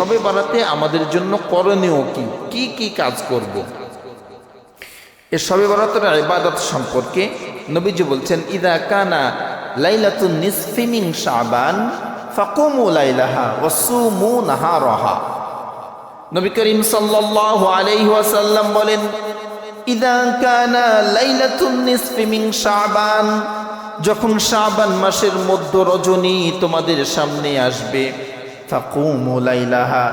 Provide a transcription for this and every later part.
শবে বরাতে আমাদের জন্য করণীয় কি কি কি কাজ করব। এ শবে বরাতের ইবাদত সম্পর্কে নবীজি বলছেন, ইদা কানা লাইলাতুন নিসফি মিন শাবান ফাকুমু লাইলাহা ওয়া সুমু নাহারাহা। নবী করিম সাল্লাল্লাহু আলাইহি ওয়াসাল্লাম বলেন, ইদা কানা লাইলাতুন নিসফি মিন শাবান, যখন শাবান মাসের মধ্য রজনী তোমাদের সামনে আসবে, ফাকুমু লাইলাহা,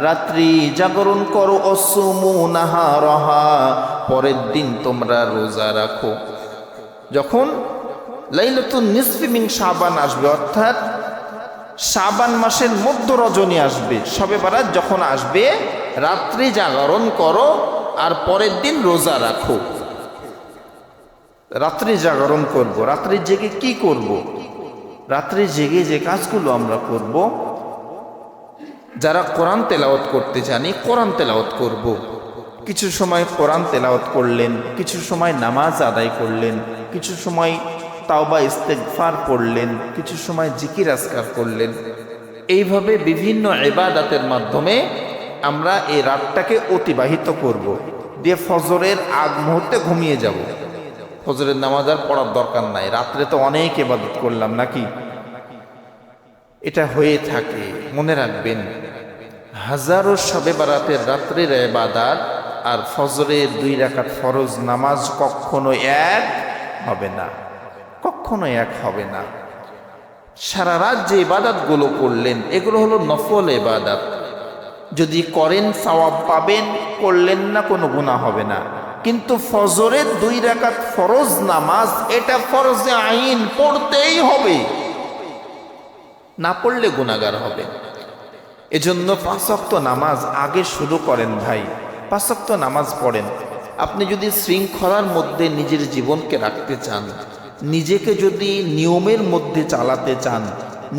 রাত্রি জাগরণ করো, অসুমু নাহারাহা, পরের দিন তোমরা রোজা রাখো। যখন লাইলাতুন নিসফি মিন শাবান আসবে, অর্থাৎ শাবান মাসের মধ্য রজনী আসবে, শবে বরাত যখন আসবে, রাত্রি জাগরণ করো আর পরের দিন রোজা রাখো। রাত্রি জাগরণ করব, রাত্রি জেগে কি করব? রাত্রি জেগে যে কাজগুলো আমরা করব, যারা কোরআন তেলাওয়াত করতে জানি কোরআন তেলাওয়াত করব। কিছু সময় কোরআন তেলাওয়াত করলেন, কিছু সময় নামাজ আদায় করলেন, কিছু সময় তাওবা ইস্তেগফার পড়লেন, কিছু সময় জিকির আজকার করলেন। এইভাবে বিভিন্ন ইবাদতের মাধ্যমে আমরা এই রাতটাকে অতিবাহিত করব, দিয়ে ফজরের আগ মুহূর্তে ঘুমিয়ে যাব। ফজরের নামাজ আর পড়ার দরকার নাই, রাত্রে তো অনেক ইবাদত করলাম নাকি। এটা হয়ে থাকে, মনে রাখবেন, হাজারো শবে বরাতের রাত্রির ইবাদত আর ফজরের 2 রাকাত ফরজ নামাজ কখনো এক হবে না, কখনো এক হবে না। সারা রাত যে ইবাদতগুলো করলেন এগুলো হলো নফল ইবাদত, যদি করেন সওয়াব পাবেন, করলেন না কোনো গুনাহ হবে না। কিন্তু ফজরের 2 রাকাত ফরজ নামাজ, এটা ফরজে আইন, পড়তেই হবে, না পড়লে গুনাহগার হবে। এজন্য 5 ওয়াক্ত নামাজ আগে শুরু করেন ভাই, 5 ওয়াক্ত নামাজ পড়েন। আপনি যদি শৃঙ্খলার মধ্যে নিজের জীবনকে রাখতে চান, নিজেকে যদি নিয়মের মধ্যে চালাতে চান,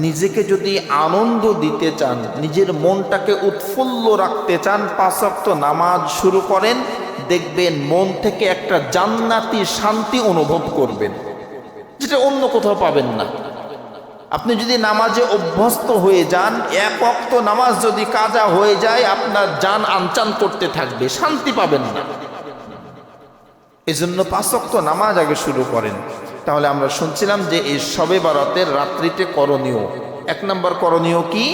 নিজেকে যদি আনন্দ দিতে চান, নিজের মনটাকে উৎফুল্ল রাখতে চান, 5 ওয়াক্ত নামাজ শুরু করেন, দেখবেন মন থেকে একটা জান্নাতি শান্তি অনুভব করবেন, যেটা অন্য কোথাও পাবেন না। আপনি যদি নামাজে অভ্যস্ত হয়ে যান, 1 ওয়াক্ত নামাজ যদি কাজা হয়ে যায়, আপনার জান আনচান করতে থাকবে, শান্তি পাবেন না। এজন্য 5 ওয়াক্ত নামাজ আগে শুরু করেন। তাহলে আমরা শুনছিলাম যে এই শবে বরাতের রাত্রিতে করণীয়, 1 নম্বর করণীয় কি?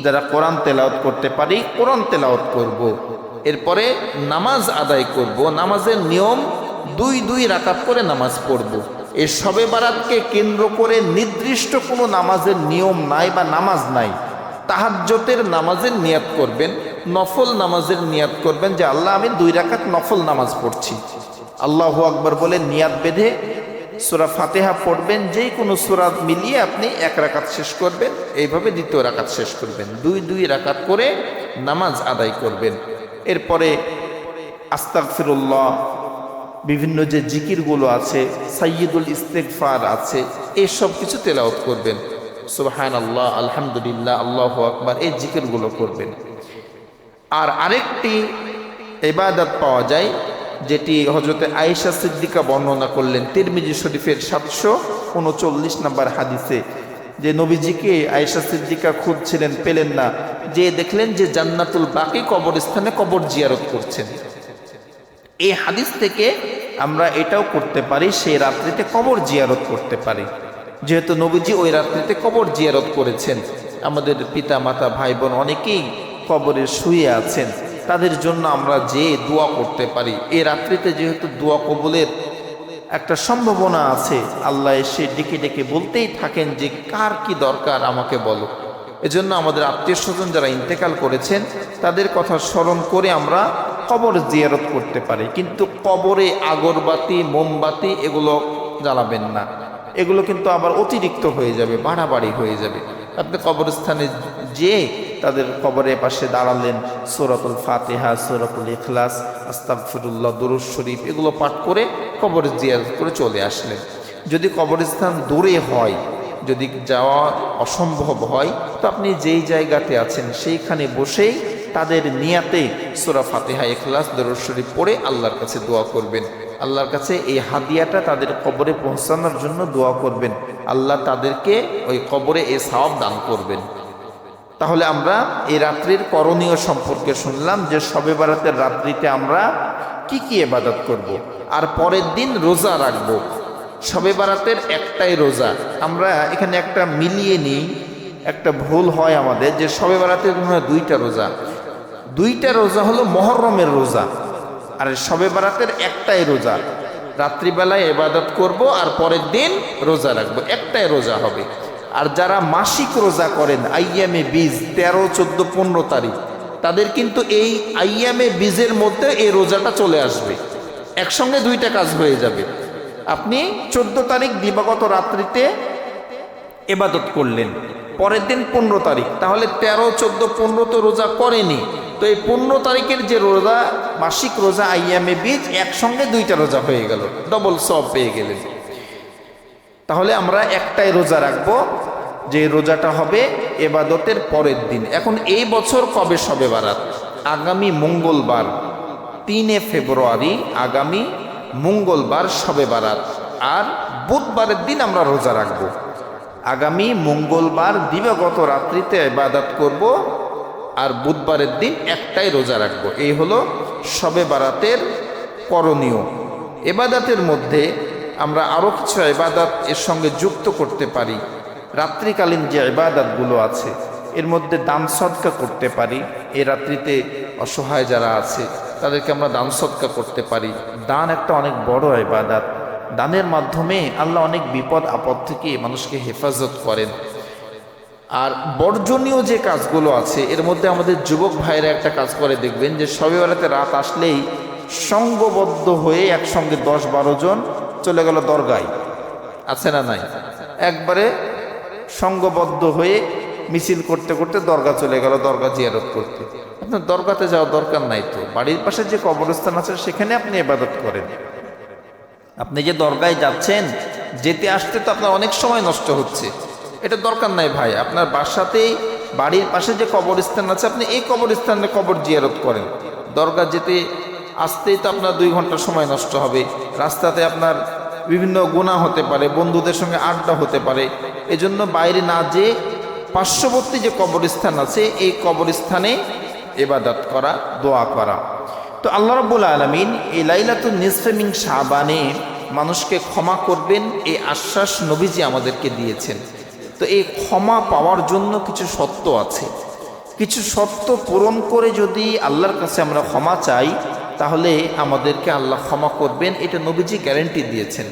যারা কোরআন তেলাওয়াত করতে পারি কোরআন তেলাওয়াত করব। এরপরে নামাজ আদায় করব, নামাজের নিয়ম 2 রাকাত করে নামাজ পড়ব। এই শবে বরাতকে কেন্দ্র করে নির্দিষ্ট কোনো নামাজের নিয়ম নাই বা নামাজ নাই। তাহাজ্জুদের নামাজের নিয়াত করবেন, নফল নামাজের নিয়াত করবেন যে আল্লাহ আমি 2 রাকাত নফল নামাজ পড়ছি, আল্লাহু আকবার বলে নিয়াত বেঁধে সূরা ফাতিহা পড়বেন। যেই কোনো সূরা মিলিয়ে আপনি 1 রাকাত শেষ করবেন, এইভাবে 2য় রাকাত শেষ করবেন, 2 রাকাত করে নামাজ আদায় করবেন। এরপরে আস্তাগফিরুল্লাহ, বিভিন্ন যে জিকিরগুলো আছে, সাইয়্যিদুল ইস্তেগফার আছে, এই সব কিছু তেলাওয়াত করবেন। সুবহানাল্লাহ, আলহামদুলিল্লাহ, আল্লাহু আকবার, এই জিকিরগুলো করবেন। আর আরেকটি ইবাদত পাওয়া যায় যেটি হযরতে আয়েশা সিদ্দিকা বর্ণনা করলেন তিরমিজি শরীফের 739 নম্বর হাদিসে, যে নবীজিকে আয়েশা সিদ্দিকা খুঁজছিলেন, পেলেন না, যে দেখলেন যে জান্নাতুল বাকি কবরস্থানে কবর জিয়ারত করছেন। এই হাদিস থেকে আমরা এটাও করতে পারি, সেই রাত্রিতে কবর জিয়ারত করতে পারি। যেহেতু নবীজি ওই রাত্রিতে কবর জিয়ারত করেছেন, আমাদের পিতা মাতা ভাই বোন অনেকেই কবরে শুয়ে আছেন, তাদের জন্য আমরা যে দোয়া করতে পারি। এই রাত্রিতে যেহেতু দোয়া কবুলের একটা সম্ভাবনা আছে, আল্লাহ এসে ডেকে ডেকে বলতেই থাকেন যে কার কি দরকার আমাকে বলো। এজন্য আমাদের আত্মীয় স্বজন যারা ইন্তেকাল করেছেন তাদের কথা স্মরণ করে আমরা কবর জিয়ারত করতে পারি। কিন্তু কবরে আগরবাতি মোমবাতি এগুলো জ্বালাবেন না, এগুলো কিন্তু আবার অতিরিক্ত হয়ে যাবে, বাড়াবাড়ি হয়ে যাবে। আপনি কবরস্থানে যে তাদের কবরের পাশে দাঁড়ালেন, সূরাতুল ফাতিহা, সূরাতুল ইখলাস, আস্তাগফিরুল্লাহ, দুরূদ শরীফ এগুলো পাঠ করে কবর জিয়ারত করে চলে আসলেন। যদি কবরস্থান দূরে হয়, যদি যাওয়া অসম্ভব হয়, তো আপনি যেই জায়গাতে আছেন সেইখানে বসেই তাদের নিয়াতে সূরা ফাতিহা, ইখলাস, দুরূদ শরীফ পড়ে আল্লাহর কাছে দোয়া করবেন। আল্লাহর কাছে এই হাদিয়াটা তাদের কবরে পৌঁছানোর জন্য দোয়া করবেন, আল্লাহ তাদেরকে ওই কবরে এই সওয়াব দান করবেন। তাহলে আমরা এই রাত্রির করণীয় সম্পর্কে শুনলাম যে শবে বরাতের রাত্রিতে আমরা কি কি ইবাদত করব। আর পরের দিন রোজা রাখব। শবে বরাতের একটাই রোজা। আমরা এখানে একটা মিলিয়ে নিই, একটা ভুল হয় আমাদের যে শবে বরাতের দুইটা রোজা। দুইটা রোজা হলো মুহররমের রোজা, আর শবে বরাতের একটাই রোজা। রাত্রিবেলায় ইবাদত করব আর পরের দিন রোজা রাখবো, একটাই রোজা হবে। আর যারা মাসিক রোজা করেন আইয়ামে বীজ 13, 14, 15 তারিখ, তাদের কিন্তু এই আইয়ামে বীজের মধ্যে এই রোজাটা চলে আসবে, একসঙ্গে দুইটা কাজ হয়ে যাবে। আপনি 14 তারিখ দিবাগত রাত্রিতে ইবাদত করলেন, পরের দিন 15 তারিখ, তাহলে 13, 14, 15 তো রোজা করেনি। তো এই 15 তারিখের যে রোজা, মাসিক রোজা আইয়ামে বীজ, একসঙ্গে দুইটা রোজা হয়ে গেল, ডবল সওয়াব পেয়ে গেলেন। তাহলে আমরা একটাই রোজা রাখবো, যে রোজাটা হবে ইবাদতের পরের দিন। এখন এই বছর কবে শবে বরাত? আগামী মঙ্গলবার 3 ফেব্রুয়ারি, আগামী মঙ্গলবার শবে বরাত। আর বুধবারের দিন আমরা রোজা রাখবো। আগামী মঙ্গলবার দিবাগত রাত্রিতে ইবাদত করব, আর বুধবারের দিন একটাই রোজা রাখবো। এই হলো শবে বরাতের করণীয়। ইবাদতের মধ্যে আমরা আরও কিছু ইবাদত এর সঙ্গে যুক্ত করতে পারি। রাত্রিকালীন যে ইবাদতগুলো আছে এর মধ্যে দান সদকা করতে পারি। এই রাত্রিতে অসহায় যারা আছে তাদেরকে আমরা দান সদকা করতে পারি। দান একটা অনেক বড় ইবাদত। দানের মাধ্যমে আল্লাহ অনেক বিপদ আপদ থেকে মানুষকে হেফাজত করেন। আর বর্জনীয় যে কাজগুলো আছে এর মধ্যে আমাদের যুবক ভাইরা একটা কাজ করে, দেখবেন যে শবে বরাতে রাত আসলেই সঙ্গবদ্ধ হয়ে একসঙ্গে 10-12 জন চলে গেল দরগায়, আছে না নাই? একবারে সঙ্গবদ্ধ হয়ে মিছিল করতে করতে দরগা চলে গেল, দরগা জিয়ারত করতে। আপনার দরগাতে যাওয়ার দরকার নাই তো, বাড়ির পাশে যে কবরস্থান আছে সেখানে আপনি ইবাদত করেন। আপনি যে দরগায় যাচ্ছেন, যেতে আসতে তো আপনার অনেক সময় নষ্ট হচ্ছে, এটা দরকার নাই ভাই। আপনার বাসাতেই বাড়ির পাশে যে কবরস্থান আছে আপনি এই কবরস্থানে কবর জিয়ারত করেন। দরগা যেতে আসতেই তো আপনার 2 ঘন্টা সময় নষ্ট হবে। রাস্তাতে আপনার বিভিন্ন গুনাহ হতে পারে, বন্ধুদের সঙ্গে আড্ডা হতে পারে। এজন্য বাইরে না যেয়ে পার্শ্ববর্তী যে কবরস্থান আছে এই কবরস্থানে ইবাদত করা, দোয়া করা। তো আল্লাহ রাব্বুল আলামিন এই লাইলাতুন নিসফে মিন শাবানে মানুষকে ক্ষমা করবেন, এই আশ্বাস নবীজি আমাদেরকে দিয়েছেন। তো এই ক্ষমা পাওয়ার জন্য কিছু শর্ত আছে। কিছু শর্ত পূরণ করে যদি আল্লাহর কাছে আমরা ক্ষমা চাই তাহলে আমাদেরকে আল্লাহ ক্ষমা করবেন, এটা নবীজি গ্যারান্টি দিয়েছেন।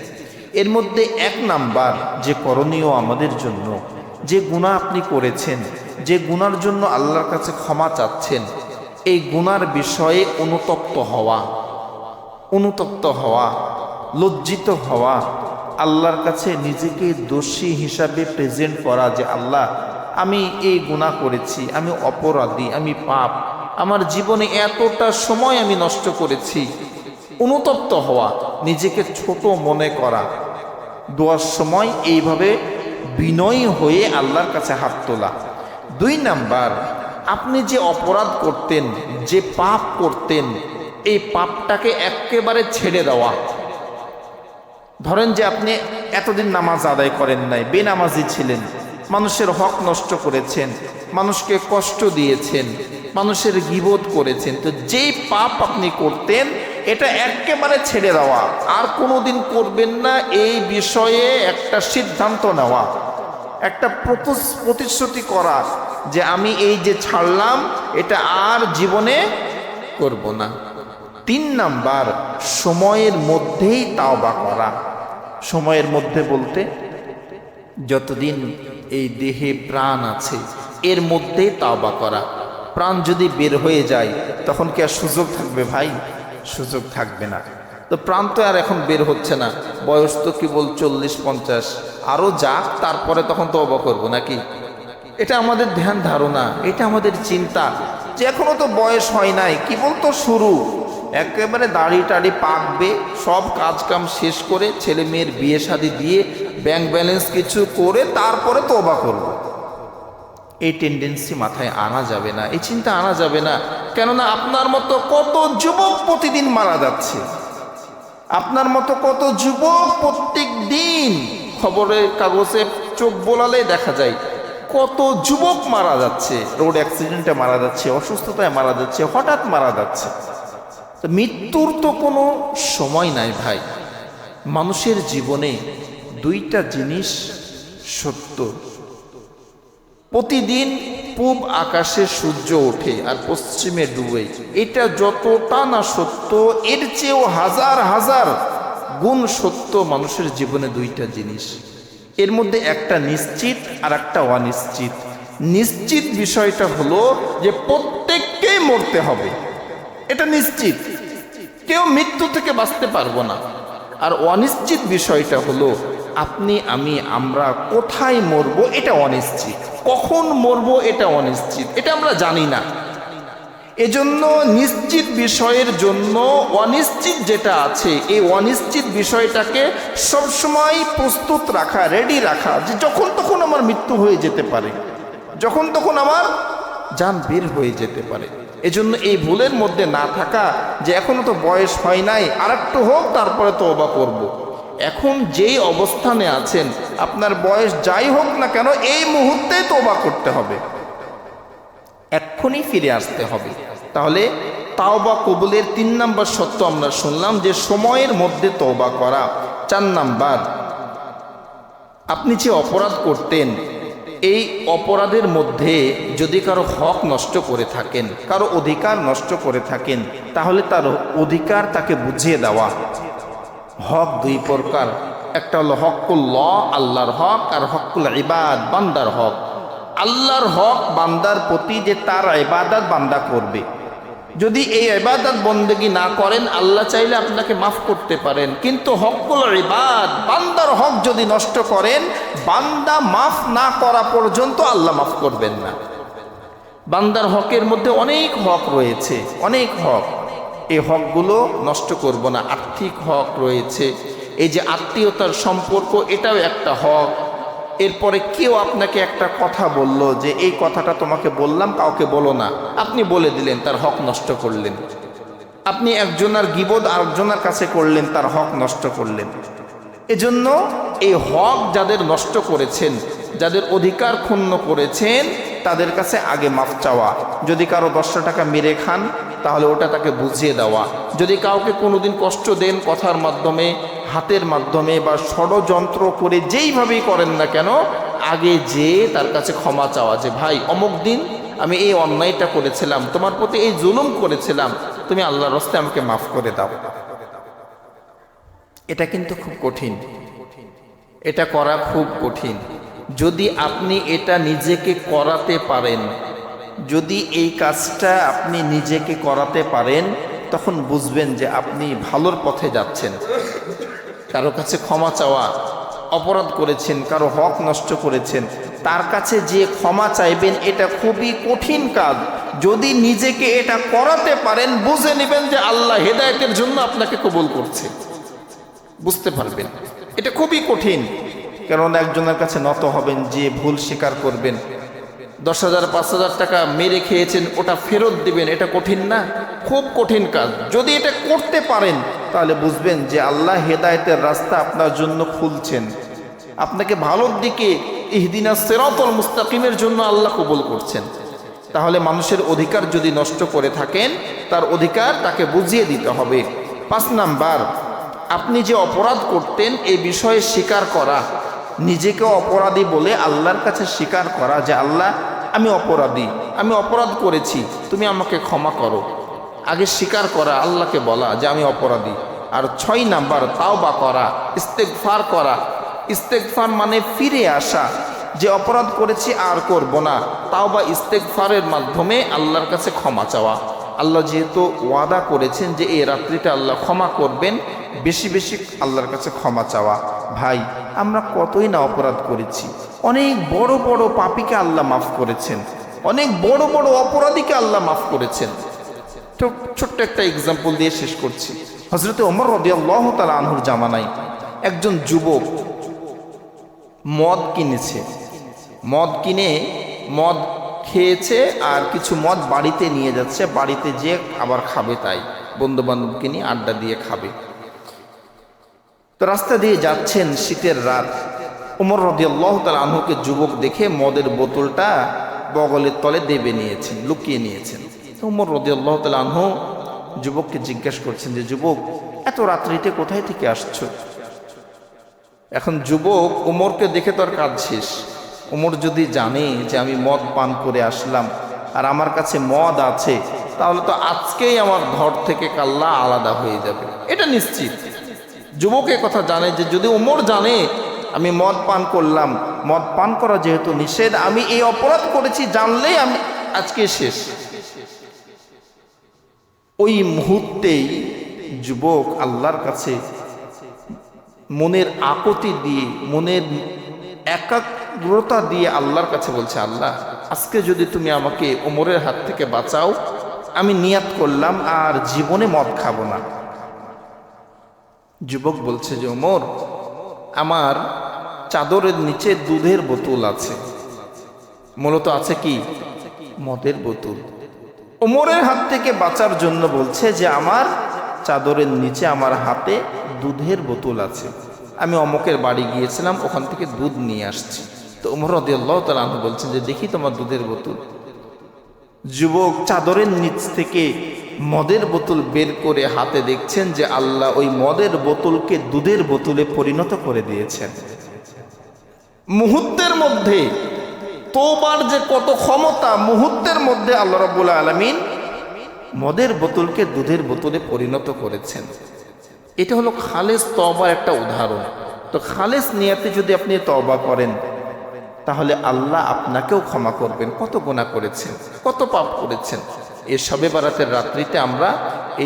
এর মধ্যে 1 নাম্বার যে করণীয় আমাদের জন্য, যে গুনাহ আপনি করেছেন, যে গুনার জন্য আল্লাহর কাছে ক্ষমা চাচ্ছেন, এই গুনার বিষয়ে অনুতপ্ত হওয়া, লজ্জিত হওয়া, আল্লাহর কাছে নিজেকে দোষী হিসাবে প্রেজেন্ট করা যে আল্লাহ আমি এই গুনাহ করেছি, আমি অপরাধী, আমি পাপ, আমার জীবনে এতটা সময় আমি নষ্ট করেছি। অনুতপ্ত হওয়া, নিজেকে ছোট মনে করা, দোয়ার সময় এইভাবে বিনয়ী হয়ে আল্লাহর কাছে হাত তোলা। 2 নাম্বার, আপনি যে অপরাধ করতেন, যে পাপ করতেন, এই পাপটাকে একেবারে ছেড়ে দেওয়া। ধরেন যে আপনি এতদিন নামাজ আদায় করেন নাই, বেনামাজি ছিলেন, মানুষের হক নষ্ট করেছেন, মানুষকে কষ্ট দিয়েছেন, মানুষের গীবত করেছেন। তো যেই পাপ আপনি করতেন এটা একেবারে ছেড়ে দেওয়া, আর কোনোদিন করবেন না, এই বিষয়ে একটা সিদ্ধান্ত নেওয়া, একটা প্রতিশ্রুতি করা যে আমি এই যে ছাড়লাম এটা আর জীবনে করব না। 3 নাম্বার, সময়ের মধ্যেই তাওবা করা। সময়ের মধ্যে বলতে যতদিন এই দেহে প্রাণ আছে এর মধ্যেই তাওবা করা। প্রাণ যদি বের হয়ে যায় তখন কি আর সুযোগ থাকবে ভাই? সুযোগ থাকবে না। তো প্রাণ তো আর এখন বের হচ্ছে না, বয়স তো কেবল 40-50, আরও যাক, তারপরে তখন তওবা করব নাকি? এটা আমাদের ধ্যান ধারণা, এটা আমাদের চিন্তা যে এখনো তো বয়স হয় নাই, কেবল তো শুরু। একেবারে দাড়ি টাড়ি পাকবে, সব কাজ কাম শেষ করে ছেলে মেয়ের বিয়ে শাদী দিয়ে ব্যাংক ব্যালেন্স কিছু করে তারপরে তওবা করব। এই টেন্ডেন্সি মাথায় আনা যাবে না, এই চিন্তা আনা যাবে না। কেননা আপনার মতো কত যুবক প্রতিদিন মারা যাচ্ছে, আপনার মতো কত যুবক প্রত্যেক দিন খবরের কাগজে চোখ বোলালে দেখা যায় কত যুবক মারা যাচ্ছে, রোড অ্যাক্সিডেন্টে মারা যাচ্ছে, অসুস্থতায় মারা যাচ্ছে, হঠাৎ মারা যাচ্ছে। তো মৃত্যুর তো কোনো সময় নাই ভাই। মানুষের জীবনে দুইটা জিনিস সত্য, প্রতিদিন পূব আকাশে সূর্য ওঠে আর পশ্চিমে ডুবে। এটা যতটা না সত্য, এর চেয়েও হাজার হাজার গুণ সত্য মানুষের জীবনে দুইটা জিনিস। এর মধ্যে একটা নিশ্চিত আর একটা অনিশ্চিত। নিশ্চিত বিষয়টা হলো যে প্রত্যেককেই মরতে হবে, এটা নিশ্চিত, কেউ মৃত্যু থেকে বাঁচতে পারবো না। আর অনিশ্চিত বিষয়টা হলো আপনি, আমি, আমরা কোথায় মরবো এটা অনিশ্চিত, কখন মরবো এটা অনিশ্চিত, এটা আমরা জানি না। এজন্য নিশ্চিত বিষয়ের জন্য অনিশ্চিত যেটা আছে, এই অনিশ্চিত বিষয়টাকে সবসময় প্রস্তুত রাখা, রেডি রাখা, যে যখন তখন আমার মৃত্যু হয়ে যেতে পারে, যখন তখন আমার জান বের হয়ে যেতে পারে। এজন্য এই ভুলের মধ্যে না থাকা যে এখনো তো বয়স হয় নাই, আর একটু হোক তারপরে তওবা করব। এখন যেই অবস্থানে আছেন, আপনার বয়স যাই হোক না কেন, এই মুহূর্তে তওবা করতে হবে, এক্ষুনি ফিরে আসতে হবে। তাহলে তাওবা কবুলের 3 নম্বর সত্য আমরা শুনলাম যে সময়ের মধ্যে তওবা করা। 4 নাম্বার, আপনি যে অপরাধ করতেন, এই অপরাধের মধ্যে যদি কারো হক নষ্ট করে থাকেন, কারো অধিকার নষ্ট করে থাকেন, তাহলে তার অধিকার তাকে বুঝিয়ে দেওয়া। হক দুই প্রকার, একটা হলো হকুল্লাহ, আল্লাহর হক, আর হকুল ইবাদ, বান্দার হক। আল্লাহর হক বান্দার প্রতি যে তার ইবাদত বান্দা করবে, যদি এই ইবাদত বন্দেগী না করেন, আল্লাহ চাইলে আপনাকে মাফ করতে পারেন, কিন্তু হকুল ইবাদ, বান্দার হক যদি নষ্ট করেন, বান্দা মাফ না করা পর্যন্ত আল্লাহ মাফ করবেন না। বান্দার হকের মধ্যে অনেক হক রয়েছে, অনেক হক, এই হকগুলো নষ্ট করব না। আর্থিক হক রয়েছে, এই যে আত্মীয়তার সম্পর্ক, এটাও একটা হক। এরপরে কেউ আপনাকে একটা কথা বলল যে এই কথাটা তোমাকে বললাম, কাউকে বলো না, আপনি বলে দিলেন, তার হক নষ্ট করলেন। আপনি একজনের গীবত আরেকজনের কাছে করলেন, তার হক নষ্ট করলেন। এজন্য এই হক যাদের নষ্ট করেছেন, যাদের অধিকার ক্ষুণ্ণ করেছেন, তাদের কাছে আগে মাফ চাওয়া। যদি কারো 10 টাকা মেরে খান, তাহলে ওটা তাকে বুঝিয়ে দেওয়া। যদি কাউকে কোনোদিন কষ্ট দেন, কথার মাধ্যমে, হাতের মাধ্যমে বা ষড়যন্ত্র করে, যেইভাবেই করেন না কেন, আগে যে তার কাছে ক্ষমা চাওয়া, যে ভাই অমুক দিন আমি এই অন্যায়টা করেছিলাম, তোমার প্রতি এই জুলুম করেছিলাম, তুমি আল্লাহর রাস্তায় আমাকে মাফ করে দাও। এটা কিন্তু খুব কঠিন, এটা করা খুব কঠিন। যদি আপনি এটা নিজেকে করাতে পারেন, যদি এই কাজটা আপনি নিজেকে করাতে পারেন, তখন বুঝবেন যে আপনি ভালোর পথে যাচ্ছেন। কারো কাছে ক্ষমা চাওয়া, অপরাধ করেছেন, কারো হক নষ্ট করেছেন, তার কাছে যে ক্ষমা চাইবেন, এটা খুবই কঠিন কাজ। যদি নিজেকে এটা করাতে পারেন, বুঝে নেবেন যে আল্লাহ হেদায়েতের জন্য আপনাকে কবুল করছে, বুঝতে পারবেন। এটা খুবই কঠিন, কারণ একজনের কাছে নত হবেন, যে ভুল স্বীকার করবেন, 10,000 5,000 টাকা মেরে খেয়েছেন, ওটা ফেরত দিবেন, এটা কঠিন না? খুব কঠিন কাজ। যদি এটা করতে পারেন, তাহলে বুঝবেন যে আল্লাহ হেদায়েতের রাস্তা আপনার জন্য খুলছেন, আপনাকে ভালোর দিকে, ইহদিনাস সিরাতাল মুস্তাকিমের জন্য আল্লাহ কবুল করছেন। তাহলে মানুষের অধিকার যদি নষ্ট করে থাকেন, তার অধিকার তাকে বুঝিয়ে দিতে হবে। 5 নাম্বার, আপনি যে অপরাধ করতেন, এই বিষয়ে স্বীকার করা, নিজেকে অপরাধী বলে আল্লাহর কাছে স্বীকার করা যে আল্লাহ আমি অপরাধী, আমি অপরাধ করেছি, তুমি আমাকে ক্ষমা করো। আগে স্বীকার করা, আল্লাহকে বলা যে আমি অপরাধী। আর 6 নাম্বার, তাওবা করা, ইস্তেগফার করা। ইস্তেগফার মানে ফিরে আসা, যে অপরাধ করেছি আর করব না। তাওবা ইস্তেগফারের মাধ্যমে আল্লাহর কাছে ক্ষমা চাওয়া। আল্লাহ যেহেতু ওয়াদা করেছেন যে এই রাত্রিটা আল্লাহ ক্ষমা করবেন, বেশি বেশি আল্লাহর কাছে ক্ষমা চাওয়া। ভাই, আমরা কতই না অপরাধ করেছি, অনেক বড় বড় পাপীকে আল্লাহ মাফ করেছেন, অনেক বড় বড় অপরাধীকে আল্লাহ মাফ করেছেন। তো ছোট্ট একটা এক্সাম্পল দিয়ে শেষ করছি। হযরত ওমর রাদিয়াল্লাহু তাআলা আনহুর জামানায় একজন যুবক মদ কিনেছে, মদ কিনে মদ খেয়েছে, আর কিছু মদ বাড়িতে নিয়ে যাচ্ছে, বাড়িতে যেয়ে আবার খাবে, তাই বন্ধু বান্ধবকে নিয়ে আড্ডা দিয়ে খাবে। তো রাস্তা দিয়ে যাচ্ছেন, শীতের রাত, ওমর রাদিয়াল্লাহু তাআলা আনহুকে যুবক দেখে মদের বোতলটা বগলের তলে দেবে নিয়েছেন, লুকিয়ে নিয়েছেন। ওমর রাদিয়াল্লাহু তাআলা আনহু যুবককে জিজ্ঞাসা করছেন যে, যুবক, এত রাত্রিতে কোথায় থেকে আসছো? এখন যুবক ওমরকে দেখে তো আর কাজ শেষ। ওমর যদি জানে যে আমি মদ পান করে আসলাম আর আমার কাছে মদ আছে, তাহলে তো আজকেই আমার ঘর থেকে কাল্লা আলাদা হয়ে যাবে, এটা নিশ্চিত। যুবকের কথা জানে যে যদি ওমর জানে আমি মদ পান করলাম, মদ পান করা যেহেতু নিষেধ, আমি এই অপরাধ করেছি জানলেই আমি আজকে শেষ। ওই মুহূর্তেই যুবক আল্লাহর কাছে মনের আকুতি দিয়ে, মনের একাগ্রতা দিয়ে আল্লাহর কাছে বলছে, আল্লাহ, আজকে যদি তুমি আমাকে ওমরের হাত থেকে বাঁচাও, আমি নিয়াত করলাম আর জীবনে মদ খাবো না। যুবক বলছে যে, ওমর, আমার চাদরের নিচে দুধের বোতল আছে। মূলত আছে কি? মদের বোতল। ওমরের হাত থেকে বাঁচার জন্য বলছে যে আমার চাদরের নিচে আমার হাতে দুধের বোতল আছে, আমি অমুকের বাড়ি গিয়েছিলাম, ওখান থেকে দুধ নিয়ে আসছি। তো ওমর রাদিয়াল্লাহু তাআলা আনহু বলছেন যে, দেখি তোমার দুধের বোতল। যুবক চাদরের নিচ থেকে মদের বোতল বের করে হাতে দেখছেন যে আল্লাহ ওই মদের বোতলকে দুধের বোতলে পরিণত করে দিয়েছেন। মুহূর্তের মধ্যে তওবার যে কত ক্ষমতা, মুহূর্তের মধ্যে আল্লাহ রাব্বুল আলামিন মদের বোতলকে দুধের বোতলে পরিণত করেছেন। এটা হলো খালেস তওবার একটা উদাহরণ। তো খালেস নিয়াতে যদি আপনি তওবা করেন, তাহলে আল্লাহ আপনাকেও ক্ষমা করবেন। কত গুনাহ করেছেন, কত পাপ করেছেন। এই শবে বারাতের রাত্রিতে আমরা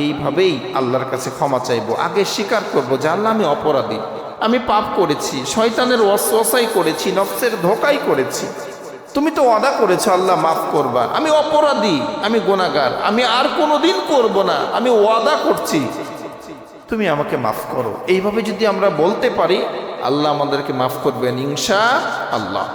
এইভাবেই আল্লাহর কাছে ক্ষমা চাইব। আগে স্বীকার করব যে আল্লাহ, আমি অপরাধী, আমি পাপ করেছি, শয়তানের ওয়াসওয়াসাই করেছি, নফসের ধোঁকাই করেছি। তুমি তো ওয়াদা করেছো আল্লাহ মাফ করবা, আমি অপরাধী, আমি গুনাহগার, আমি আর কোনোদিন করব না, আমি ওয়াদা করছি, তুমি আমাকে মাফ করো। এইভাবে যদি আমরা বলতে পারি, আল্লাহ আমাদেরকে মাফ করবেন ইনশাআল্লাহ।